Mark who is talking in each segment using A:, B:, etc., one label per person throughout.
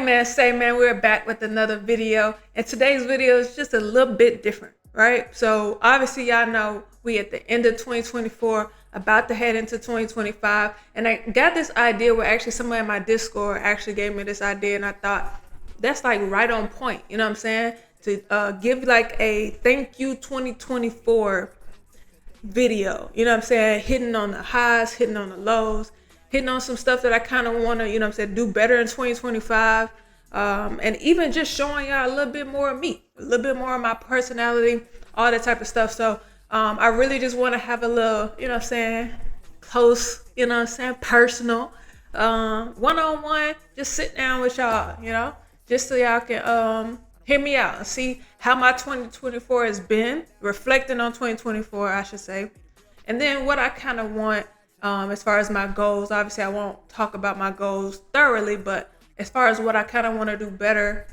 A: man, say man, we're back with another video, and today's video is just a little bit different, right? So obviously y'all know we at the end of 2024, about to head into 2025, and I got this idea where actually somebody in my Discord actually gave me this idea, and I thought that's like right on point, you know what I'm saying? To give like a thank you 2024 video, you know what I'm saying? Hitting on the highs, hitting on the lows, hitting on some stuff that I kind of want to, you know what I'm saying, do better in 2025. And even just showing y'all a little bit more of me, a little bit more of my personality, all that type of stuff. So I really just want to have a little, you know what I'm saying, close, you know what I'm saying, personal, one-on-one, just sit down with y'all, you know, just so y'all can hear me out and see how my 2024 has been, reflecting on 2024, I should say. And then what I kind of want as far as my goals. Obviously, I won't talk about my goals thoroughly, but as far as what I kind of want to do better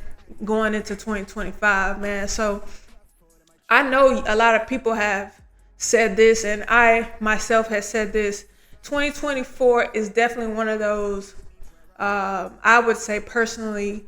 A: going into 2025, man. So I know a lot of people have said this, and I myself have said this. 2024 is definitely one of those, I would say personally,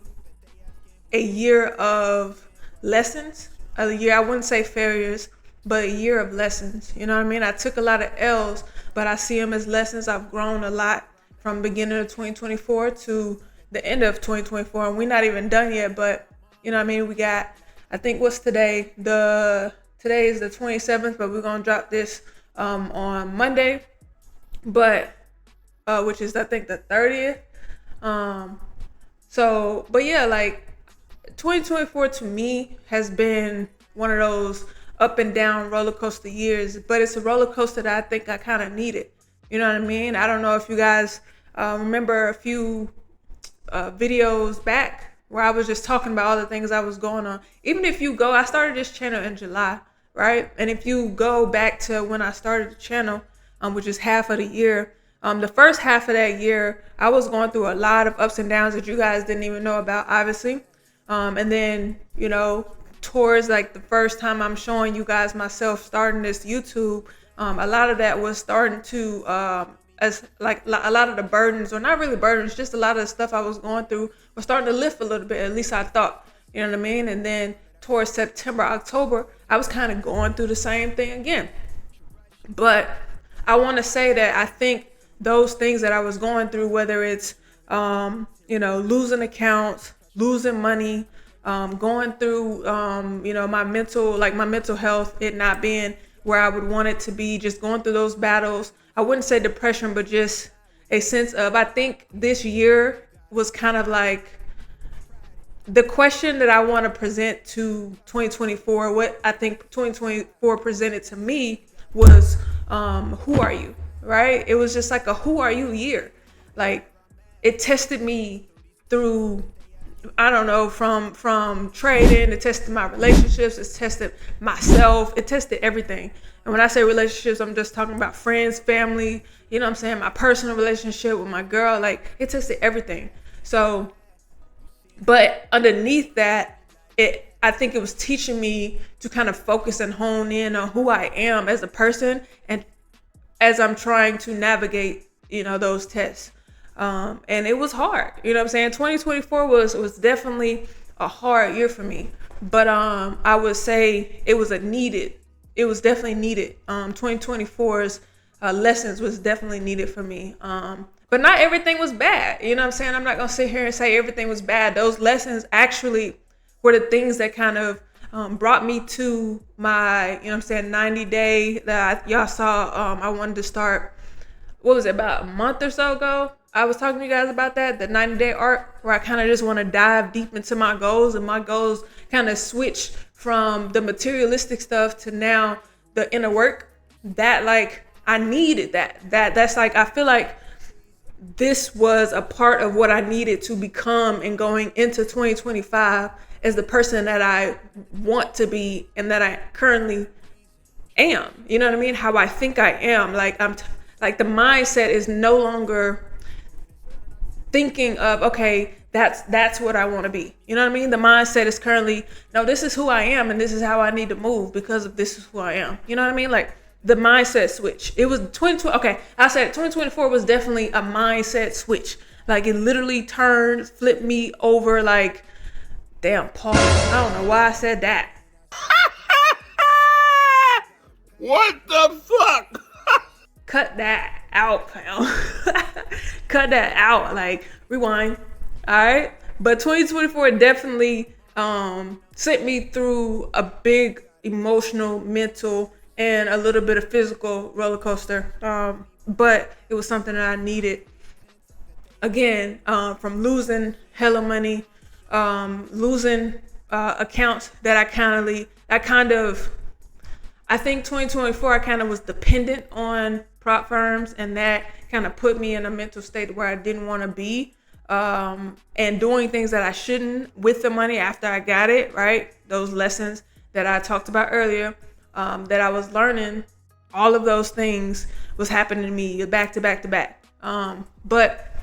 A: a year of lessons. A year, I wouldn't say failures, but a year of lessons. You know what I mean? I took a lot of L's, but I see them as lessons. I've grown a lot from beginning of 2024 to the end of 2024, and we're not even done yet. But you know what I mean? We got, I think what's today? Today is the 27th, but we're gonna drop this on Monday, but which is I think the 30th. But yeah, like 2024 to me has been one of those up and down roller coaster years, but it's a roller coaster that I think I kind of needed. You know what I mean? I don't know if you guys remember a few videos back where I was just talking about all the things I was going on. Even if you go, I started this channel in July, right? And if you go back to when I started the channel, which is half of the year, the first half of that year, I was going through a lot of ups and downs that you guys didn't even know about, obviously. And then, you know, towards like the first time I'm showing you guys myself starting this YouTube, a lot of that was starting to, as like a lot of the burdens, or not really burdens, just a lot of the stuff I was going through was starting to lift a little bit, at least I thought, you know what I mean? And then towards September, October, I was kind of going through the same thing again. But I want to say that I think those things that I was going through, whether it's, you know, losing accounts, losing money, going through, you know, my mental health, it not being where I would want it to be, just going through those battles. I wouldn't say depression, but just a sense of, I think this year was kind of like the question that I want to present to 2024. What I think 2024 presented to me was, who are you, right? It was just like a who are you year. Like it tested me through, I don't know, from trading, it tested my relationships, it tested myself, it tested everything. And when I say relationships, I'm just talking about friends, family, you know what I'm saying, my personal relationship with my girl, like it tested everything. So, but underneath that, I think it was teaching me to kind of focus and hone in on who I am as a person, and as I'm trying to navigate, you know, those tests. And it was hard, you know what I'm saying? 2024 was definitely a hard year for me, but I would say it was definitely needed. 2024's lessons was definitely needed for me. But not everything was bad, you know what I'm saying? I'm not gonna sit here and say everything was bad. Those lessons actually were the things that kind of brought me to my, you know what I'm saying, 90-day that y'all saw. I wanted to start, what was it, about a month or so ago? I was talking to you guys about that, the 90-day arc, where I kind of just want to dive deep into my goals, and my goals kind of switch from the materialistic stuff to now the inner work. That, like, I needed that's like, I feel like this was a part of what I needed to become and going into 2025 as the person that I want to be and that I currently am. You know what I mean? How I think I am. Like like the mindset is no longer thinking of, okay, that's what I want to be. You know what I mean? The mindset is currently, no, this is who I am and this is how I need to move because of this is who I am. You know what I mean? Like the mindset switch. It was 2020. Okay, I said 2024 was definitely a mindset switch. Like it literally turned, flipped me over. Like, damn, pause. I don't know why I said that.
B: What the fuck?
A: Cut that out, pal. Cut that out. Like, rewind. All right. But 2024 definitely sent me through a big emotional, mental, and a little bit of physical roller coaster. But it was something that I needed. Again, from losing hella money, losing accounts that I think 2024 I kind of was dependent on prop firms, and that kind of put me in a mental state where I didn't want to be, and doing things that I shouldn't with the money after I got it, right? Those lessons that I talked about earlier, that I was learning, all of those things was happening to me back to back to back. But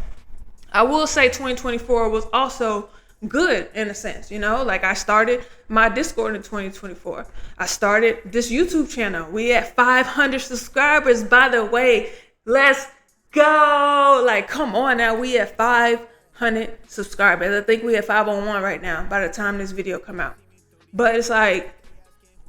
A: I will say 2024 was also good in a sense, like I started my Discord in 2024. I started this YouTube channel. We at 500 subscribers, by the way. Let's go. Like, come on now. We at 500 subscribers. I think we at 501 right now by the time this video come out. But it's like,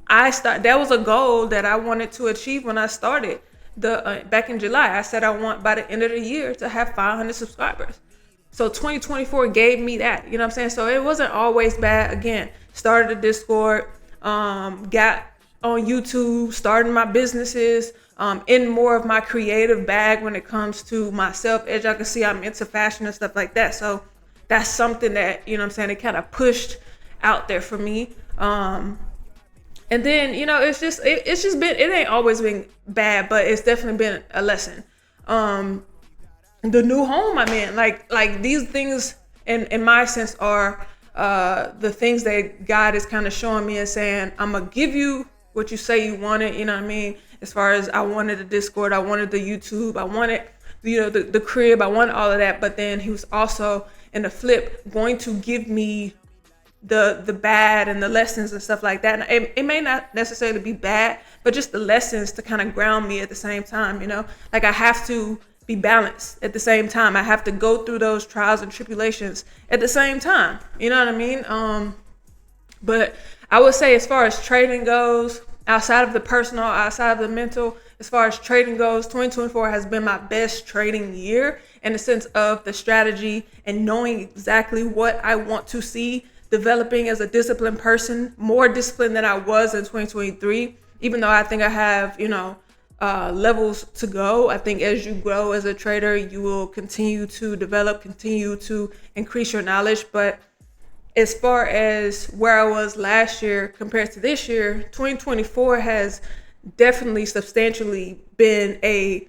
A: that was a goal that I wanted to achieve when I started back in July. I said I want by the end of the year to have 500 subscribers. So 2024 gave me that, you know what I'm saying? So it wasn't always bad. Again, started a Discord, got on YouTube, starting my businesses, in more of my creative bag when it comes to myself. As y'all can see, I'm into fashion and stuff like that. So that's something that, you know what I'm saying, it kind of pushed out there for me. And then, it's just been, it ain't always been bad, but it's definitely been a lesson. The new home I'm in, like these things in my sense are the things that God is kind of showing me and saying, I'm gonna give you what you say you wanted, you know what I mean? As far as I wanted the Discord, I wanted the YouTube, I wanted, the crib, I wanted all of that. But then he was also in the flip going to give me the bad and the lessons and stuff like that. And it may not necessarily be bad, but just the lessons to kind of ground me at the same time, like I have to be balanced at the same time. I have to go through those trials and tribulations at the same time. You know what I mean? But I would say as far as trading goes, outside of the personal, outside of the mental, as far as trading goes, 2024 has been my best trading year in the sense of the strategy and knowing exactly what I want to see, developing as a disciplined person, more disciplined than I was in 2023, even though I think I have, levels to go. I think as you grow as a trader, you will continue to develop, continue to increase your knowledge. But as far as where I was last year compared to this year, 2024 has definitely substantially been a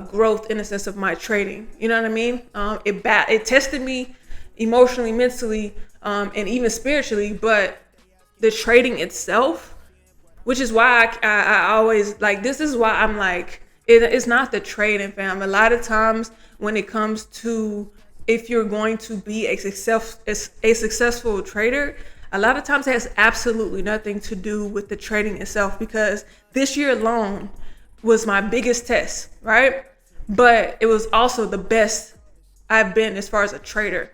A: growth in the sense of my trading. You know what I mean? It tested me emotionally, mentally, and even spiritually, but the trading itself, which is why I always like, this is why I'm like, it's not the trading, fam. A lot of times when it comes to, if you're going to be a successful trader, a lot of times it has absolutely nothing to do with the trading itself, because this year alone was my biggest test, right? But it was also the best I've been as far as a trader.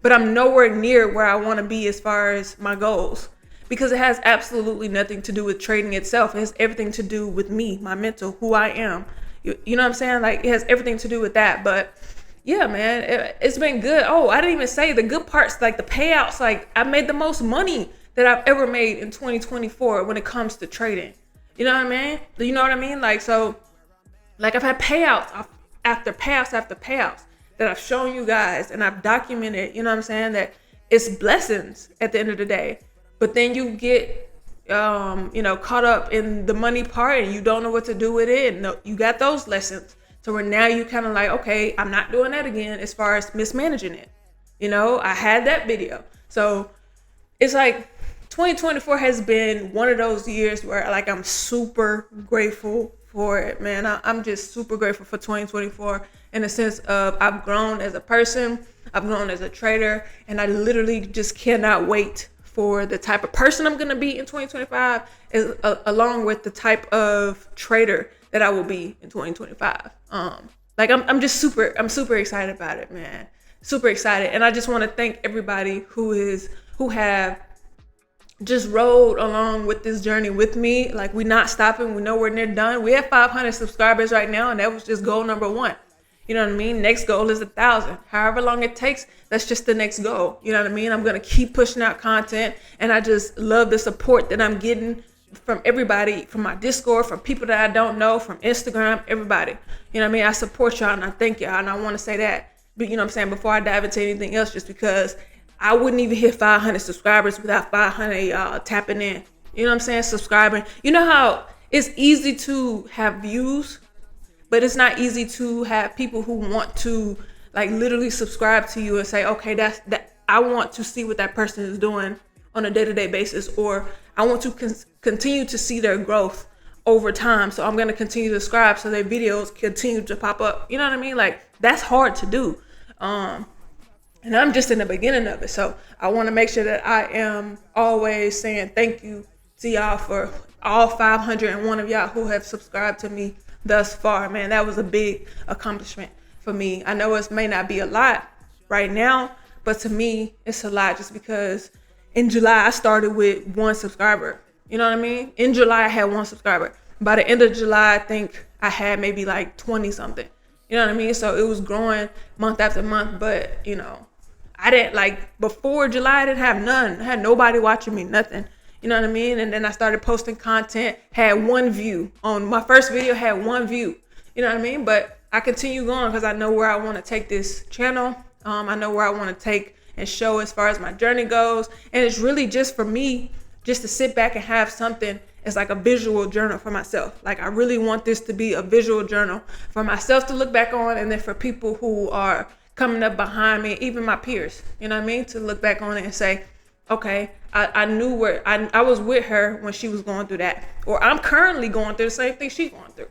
A: But I'm nowhere near where I want to be as far as my goals, because it has absolutely nothing to do with trading itself. It has everything to do with me, my mental, who I am. You know what I'm saying? Like, it has everything to do with that. But yeah, man, it's been good. Oh, I didn't even say the good parts, like the payouts. Like, I made the most money that I've ever made in 2024 when it comes to trading. You know what I mean? You know what I mean? Like, so, like, I've had payouts after payouts after payouts that I've shown you guys, and I've documented, you know what I'm saying, that it's blessings at the end of the day. But then you get, caught up in the money part and you don't know what to do with it. And you got those lessons. So where now you kind of like, okay, I'm not doing that again as far as mismanaging it. I had that video. So it's like 2024 has been one of those years where like I'm super grateful for it, man. I'm just super grateful for 2024 in the sense of I've grown as a person, I've grown as a trader, and I literally just cannot wait for the type of person I'm going to be in 2025, along with the type of trader that I will be in 2025. I'm super excited about it, man. super excited. And I just want to thank everybody who have just rode along with this journey with me. Like, we're not stopping. We know we're near done. We have 500 subscribers right now, and that was just goal number one. You know what I mean? Next goal is 1,000. However long it takes, that's just the next goal. You know what I mean? I'm going to keep pushing out content, and I just love the support that I'm getting from everybody, from my Discord, from people that I don't know, from Instagram, everybody. You know what I mean? I support y'all, and I thank y'all, and I want to say that. But you know what I'm saying? Before I dive into anything else, just because I wouldn't even hit 500 subscribers without 500 y'all tapping in. You know what I'm saying? Subscribing. You know how it's easy to have views, but it's not easy to have people who want to like literally subscribe to you and say, okay, that I want to see what that person is doing on a day-to-day basis, or I want to continue to see their growth over time. So I'm going to continue to subscribe so their videos continue to pop up. You know what I mean? Like, that's hard to do. And I'm just in the beginning of it. So I want to make sure that I am always saying thank you to y'all for all 501 of y'all who have subscribed to me thus far. Man, that was a big accomplishment for me. I know it may not be a lot right now, but to me, it's a lot just because in July, I started with 1 subscriber. You know what I mean? In July, I had 1 subscriber. By the end of July, I think I had maybe like 20 something. You know what I mean? So it was growing month after month, but you know, I didn't like before July, I didn't have none. I had nobody watching me, nothing. You know what I mean? And then I started posting content, had 1 view on my first video, had 1 view. You know what I mean? But I continue going because I know where I want to take this channel. I know where I want to take and show as far as my journey goes. And it's really just for me, just to sit back and have something as like a visual journal for myself. Like, I really want this to be a visual journal for myself to look back on, and then for people who are coming up behind me, even my peers, you know what I mean? To look back on it and say, okay, I knew where I was with her when she was going through that, or I'm currently going through the same thing she's going through,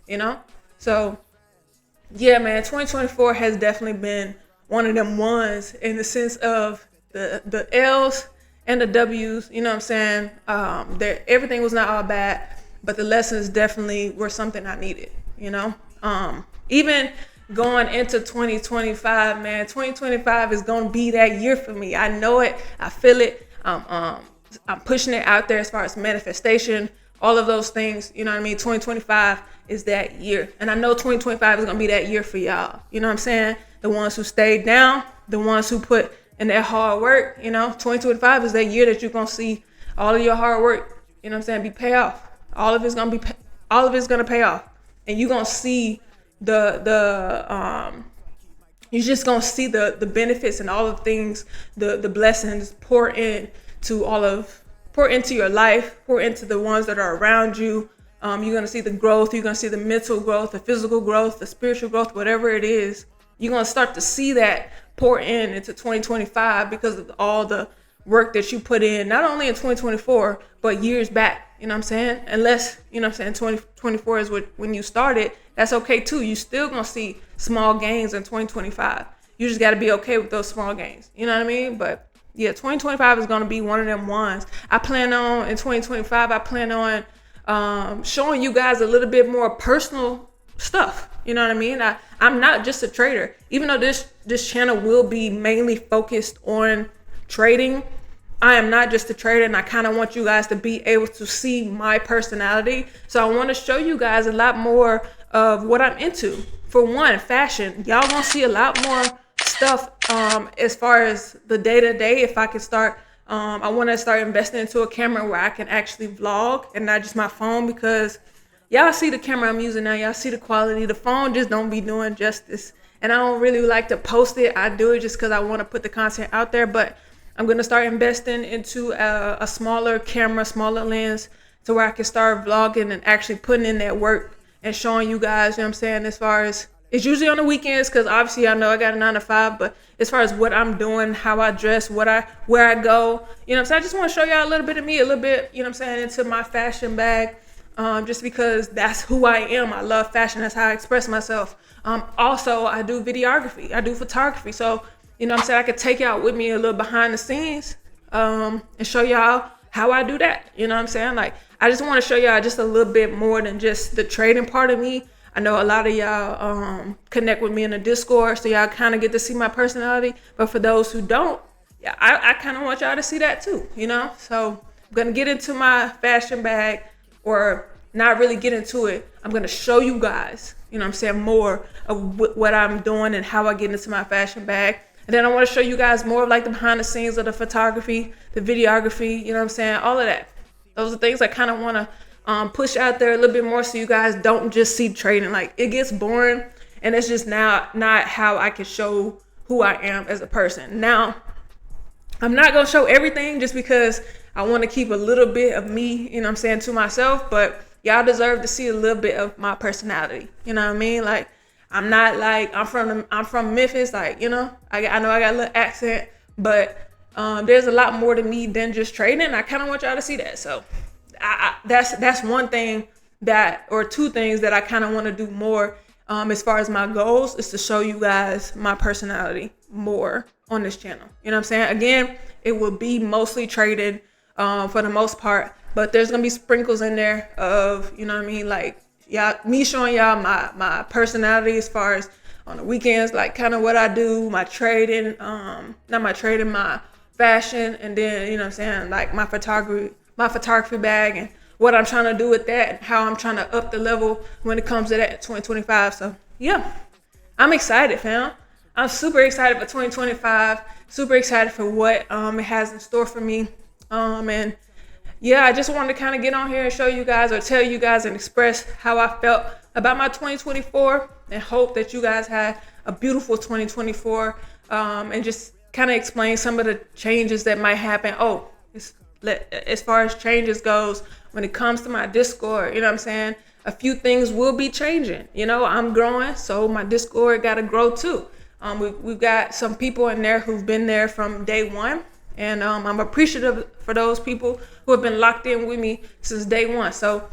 A: you know? So yeah, man, 2024 has definitely been one of them ones in the sense of the L's and the W's, you know what I'm saying? Everything was not all bad, but the lessons definitely were something I needed, you know? Even going into 2025, man, 2025 is going to be that year for me. I know it. I feel it. I'm pushing it out there as far as manifestation, all of those things. You know what I mean? 2025 is that year. And I know 2025 is going to be that year for y'all. You know what I'm saying? The ones who stayed down, the ones who put in their hard work, you know, 2025 is that year that you're going to see all of your hard work, you know what I'm saying, be pay off. All of it's going to pay off. And you're going to see you're just gonna see the benefits and all of things, the blessings pour into your life, pour into the ones that are around you. You're gonna see the growth. You're gonna see the mental growth, the physical growth, the spiritual growth, whatever it is. You're gonna start to see that pour into 2025 because of all the work that you put in, not only in 2024 but years back. You know what I'm saying? Unless, you know what I'm saying, 2024 is when you started, that's okay too. You still gonna see small gains in 2025. You just gotta be okay with those small gains. You know what I mean? But yeah, 2025 is gonna be one of them ones. In 2025, I plan on showing you guys a little bit more personal stuff. You know what I mean? I'm not just a trader. Even though this channel will be mainly focused on trading, I am not just a trader, and I kind of want you guys to be able to see my personality. So I want to show you guys a lot more of what I'm into. For one, fashion. Y'all gonna see a lot more stuff as far as the day-to-day. If I can start, I want to start investing into a camera where I can actually vlog and not just my phone, because y'all see the camera I'm using now. Y'all see the quality. The phone just don't be doing justice. And I don't really like to post it. I do it just because I want to put the content out there. But I'm going to start investing into a smaller camera, smaller lens, to where I can start vlogging and actually putting in that work and showing you guys, you know what I'm saying, as far as, it's usually on the weekends because obviously I know I got a 9 to 5, but as far as what I'm doing, how I dress, where I go, you know what I'm saying, I just want to show y'all a little bit of me, a little bit, you know what I'm saying, into my fashion bag, just because that's who I am. I love fashion. That's how I express myself. Also, I do videography. I do photography. So, you know what I'm saying, I could take y'all with me a little behind the scenes and show y'all how I do that. You know what I'm saying? Like, I just want to show y'all just a little bit more than just the trading part of me. I know a lot of y'all connect with me in the Discord, so y'all kind of get to see my personality. But for those who don't, yeah, I kind of want y'all to see that too, you know? So I'm going to get into my fashion bag, or not really get into it. I'm going to show you guys, you know what I'm saying, more of what I'm doing and how I get into my fashion bag. And then I want to show you guys more of like the behind the scenes of the photography, the videography, you know what I'm saying, all of that. Those are things I kind of want to push out there a little bit more, so you guys don't just see trading. Like, it gets boring, and it's just now not how I can show who I am as a person. Now, I'm not going to show everything just because I want to keep a little bit of me, you know what I'm saying, to myself, but y'all deserve to see a little bit of my personality. You know what I mean? Like, I'm not like, I'm from Memphis, like, you know, I know I got a little accent, but there's a lot more to me than just trading. I kind of want y'all to see that. So that's one thing or two things that I kind of want to do more as far as my goals, is to show you guys my personality more on this channel. You know what I'm saying? Again, it will be mostly trading for the most part, but there's gonna be sprinkles in there of, you know what I mean, like, me showing y'all my personality as far as on the weekends, like kind of what I do, my trading, my fashion, and then, you know what I'm saying, like my photography bag, and what I'm trying to do with that, and how I'm trying to up the level when it comes to that in 2025. So yeah, I'm excited, fam. I'm super excited for 2025, super excited for what it has in store for me. And yeah, I just wanted to kind of get on here and show you guys, or tell you guys and express how I felt about my 2024, and hope that you guys had a beautiful 2024, and just kind of explain some of the changes that might happen. As far as changes goes, when it comes to my Discord, you know what I'm saying, a few things will be changing. You know, I'm growing, so my Discord got to grow too. We've got some people in there who've been there from day one. And I'm appreciative for those people who have been locked in with me since day one. So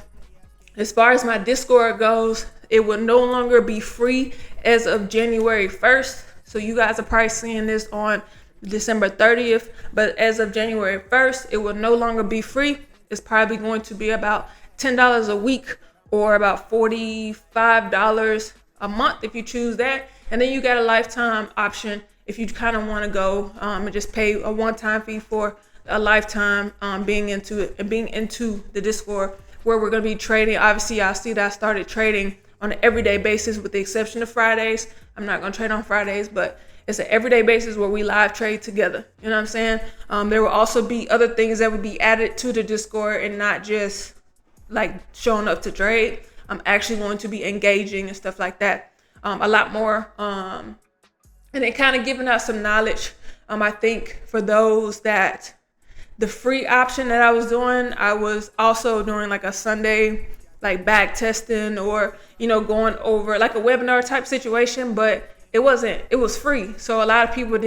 A: as far as my Discord goes, it will no longer be free as of January 1st. So you guys are probably seeing this on December 30th. But as of January 1st, it will no longer be free. It's probably going to be about $10 a week, or about $45 a month if you choose that. And then you got a lifetime option if you kind of want to go and just pay a one-time fee for a lifetime being into it and being into the Discord, where we're going to be trading. Obviously, y'all see that I started trading on an everyday basis, with the exception of Fridays. I'm not going to trade on Fridays, but it's an everyday basis where we live trade together. You know what I'm saying? There will also be other things that would be added to the Discord, and not just like showing up to trade. I'm actually going to be engaging and stuff like that a lot more. And then kind of giving out some knowledge. I think for those that the free option that I was doing, I was also doing like a Sunday, like back testing, or, you know, going over like a webinar type situation, but it was free. So a lot of people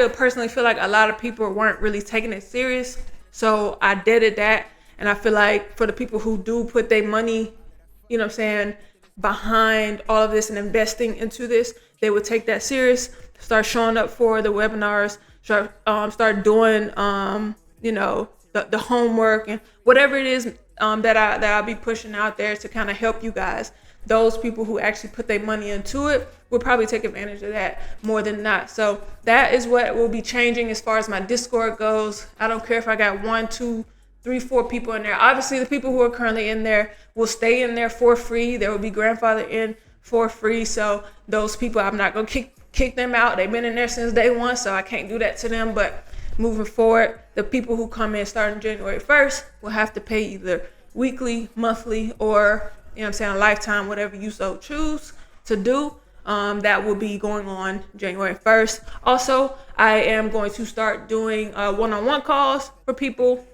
A: personally feel like a lot of people weren't really taking it serious. So I did that. And I feel like for the people who do put their money, you know what I'm saying, behind all of this and investing into this, they would take that serious, start showing up for the webinars, start doing, you know, the homework and whatever it is that I'll be pushing out there to kind of help you guys. Those people who actually put their money into it will probably take advantage of that more than not. So that is what will be changing as far as my Discord goes. I don't care if I got 1, 2, 3, 4 people in there. Obviously, the people who are currently in there will stay in there for free. There will be grandfathered in for free. So those people, I'm not going to kick them out. They've been in there since day one, so I can't do that to them. But moving forward, the people who come in starting January 1st will have to pay either weekly, monthly, or, you know what I'm saying, a lifetime, whatever you so choose to do. That will be going on January 1st. Also, I am going to start doing one-on-one calls for people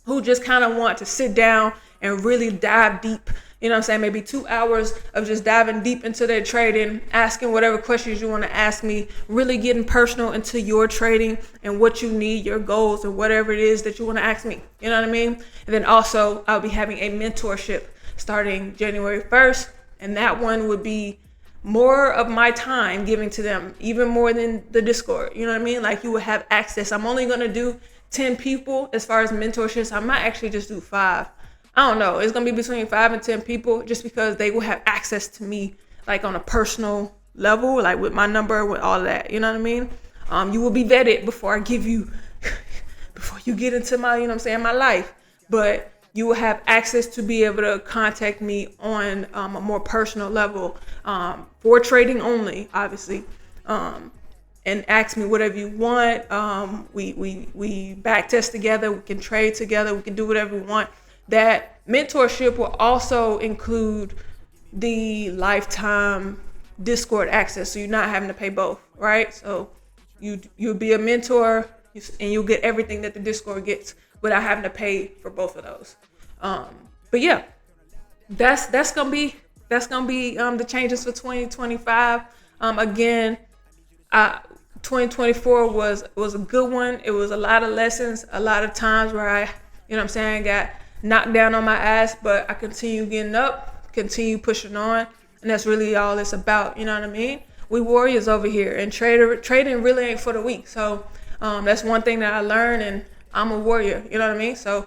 A: who just kind of want to sit down and really dive deep. You know what I'm saying? Maybe 2 hours of just diving deep into their trading, asking whatever questions you want to ask me, really getting personal into your trading and what you need, your goals, and whatever it is that you want to ask me. You know what I mean? And then also, I'll be having a mentorship starting January 1st. And that one would be more of my time giving to them, even more than the Discord. You know what I mean? Like, you will have access. I'm only going to do 10 people as far as mentorships. I might actually just do 5. I don't know. It's gonna be between 5 and 10 people, just because they will have access to me, like on a personal level, like with my number, with all of that. You know what I mean? You will be vetted before I give you, before you get into my, you know what I'm saying, my life. But you will have access to be able to contact me on a more personal level, for trading only, obviously. And ask me whatever you want. We back test together. We can trade together. We can do whatever we want. That mentorship will also include the lifetime Discord access, so you're not having to pay both, right? So you'll be a mentor, and you'll get everything that the Discord gets without having to pay for both of those. But yeah, that's gonna be the changes for 2025. Again, 2024 was a good one. It was a lot of lessons, a lot of times where I, you know what I'm saying, got knocked down on my ass, but I continue getting up, continue pushing on, and that's really all it's about. You know what I mean? We warriors over here, and trading really ain't for the weak. So that's one thing that I learned, and I'm a warrior. You know what I mean? So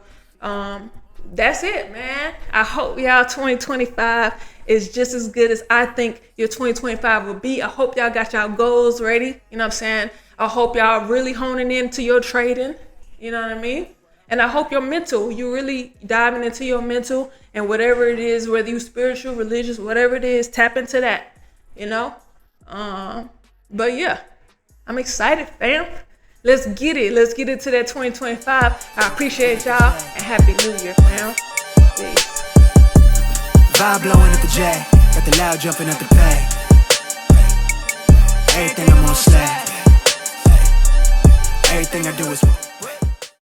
A: that's it, man. I hope y'all 2025 is just as good as I think your 2025 will be. I hope y'all got y'all goals ready. You know what I'm saying? I hope y'all really honing into your trading. You know what I mean? And I hope your mental, you really diving into your mental, and whatever it is, whether you spiritual, religious, whatever it is, tap into that, you know? But yeah, I'm excited, fam. Let's get it. Let's get into that 2025. I appreciate y'all, and Happy New Year, fam. Peace.
C: Vibe blowing at the J, got the loud jumping at the pay. Everything I'm on slab. Everything I do is